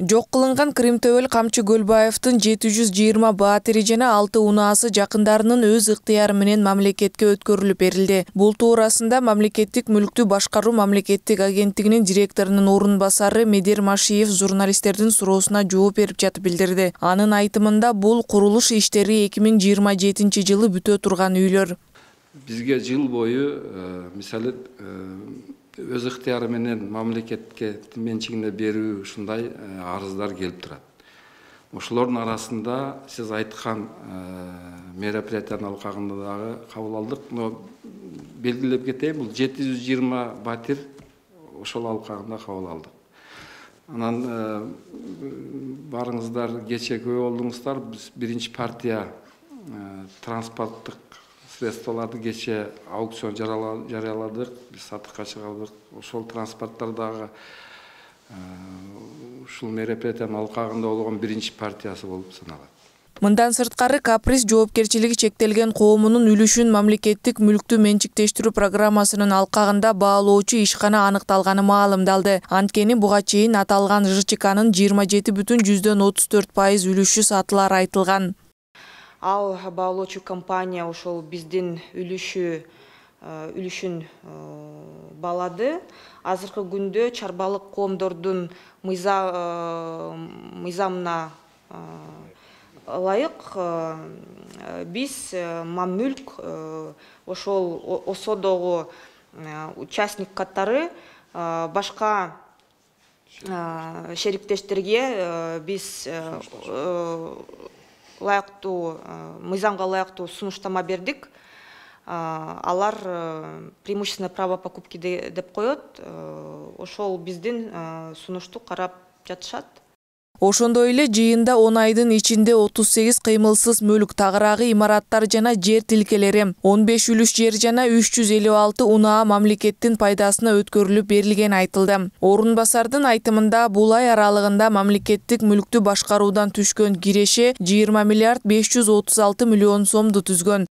Жок кылынган Кырымтөбөл Камчы Көлбаевдин 720 баатири жана 6 унаасы жакындарынын өз ыктыяры менен мамлекетке өткөрүлүп берилди. Бул туурасында Мамлекеттик мүлктү башкаруу мамлекеттик агенттигинин директорунун орун басары Медер Машиев журналисттердин суроосуна жооп берип жатып билдирди. Анын айтымында бул курулуш иштери 2027-жылы бүтө турган үйлөр. Бизге жыл бою мисалы өз ыктыяры менен мамлекетке менчигине берүү ушундай арыздар келип турат. Ошолордун арасында сиз айткан мероприятиянын алкагында дагы кабыл алдык. Но белгилеп кетейин, бул 720 батир ошол алкагында кабыл алдык. Анан барыңыздар кечээ көп болдуңуздар. Биз биринчи партия транспорттук средстволарды кечээ аукцион жарыяладык, биз сатыкка чыгардык. Ошол транспорттардагы ушул мероприятиянын алкагында болгон биринчи партиясы болуп саналат. Мындан сырткары Каприз жоопкерчилиги чектелген коомунун үлүшүн мамлекеттик мүлктү менчиктештирүү программасынын алкагында баалоочу ишкана аныкталганы маалымдалды. Анткени буга чейин аталган ЖЧКнын 27,34% үлүшү сатылар айтылган. Ал баалоочу компания ошол биздин үлүшүн баалады. Азыркы күндө чарбалык коомдордун мыйзамына ылайык биз Маммүлк ошол ОСОдогу участник катары башка шериктештерге биз мыйзамга ылайыктуу сунуштама бердик. Алар преимущественное право покупки деп коет. Ошол биздин сунушту карап жатышат. Ошондой эле жыйында 10 айдын ичинде 38 кыймылсыз мүлк, тагыраагы имараттар жана жер тилкелери, 15 үлүш жер жана 356 унаа мамлекеттин пайдасына өткөрүлүп берилгени айтылды. Орун басардын айтымында бул ай аралыгында мамлекеттик мүлктү башкаруудан түшкөн киреше 20 миллиард 536 миллион сомду түзгөн.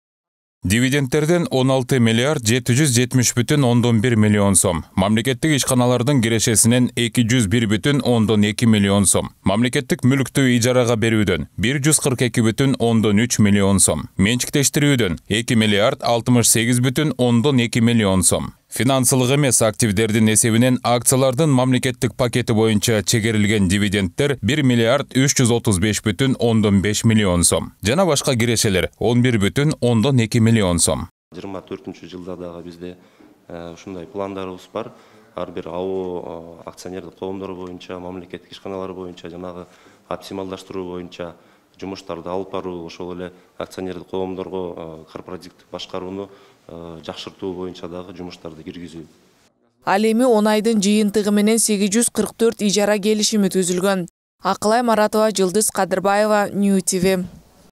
Дивидендтерден 16 миллиард 770,1 миллион сом. Мамлекеттик ишканалардын кирешесинен 201,2 миллион сом. Мамлекеттик мүлктү ижарага берүүдөн 142,3 миллион сом. Менчиктештирүүдөн 2 миллиард 68,2 миллион сом. Финансылык эмес активдердин эсебинен акциялардын мамлекеттик пакети боюнча чегерилген дивидендтер 1 миллиард 335,5 миллион сом. Жана башка кирешелер 11,2 миллион сом. 24-жылда дагы бизде ушундай пландарыбыз бар. Ар бир АО акционердик коомдору боюнча, мамлекеттик ишканалар боюнча, жанагы оптималдаштыруу боюнча жумуштарды алып баруу, ошол эле акционердик коомдорго корпоративдик башкарууну жакшыртуу боюнча дагы жумуштарды киргизүү. Ал эми 10 айдын жыйынтыгы менен 844 ижара келишими түзүлгөн. Акылай Маратова, Жылдыз Кадырбаева, Нью ТВ.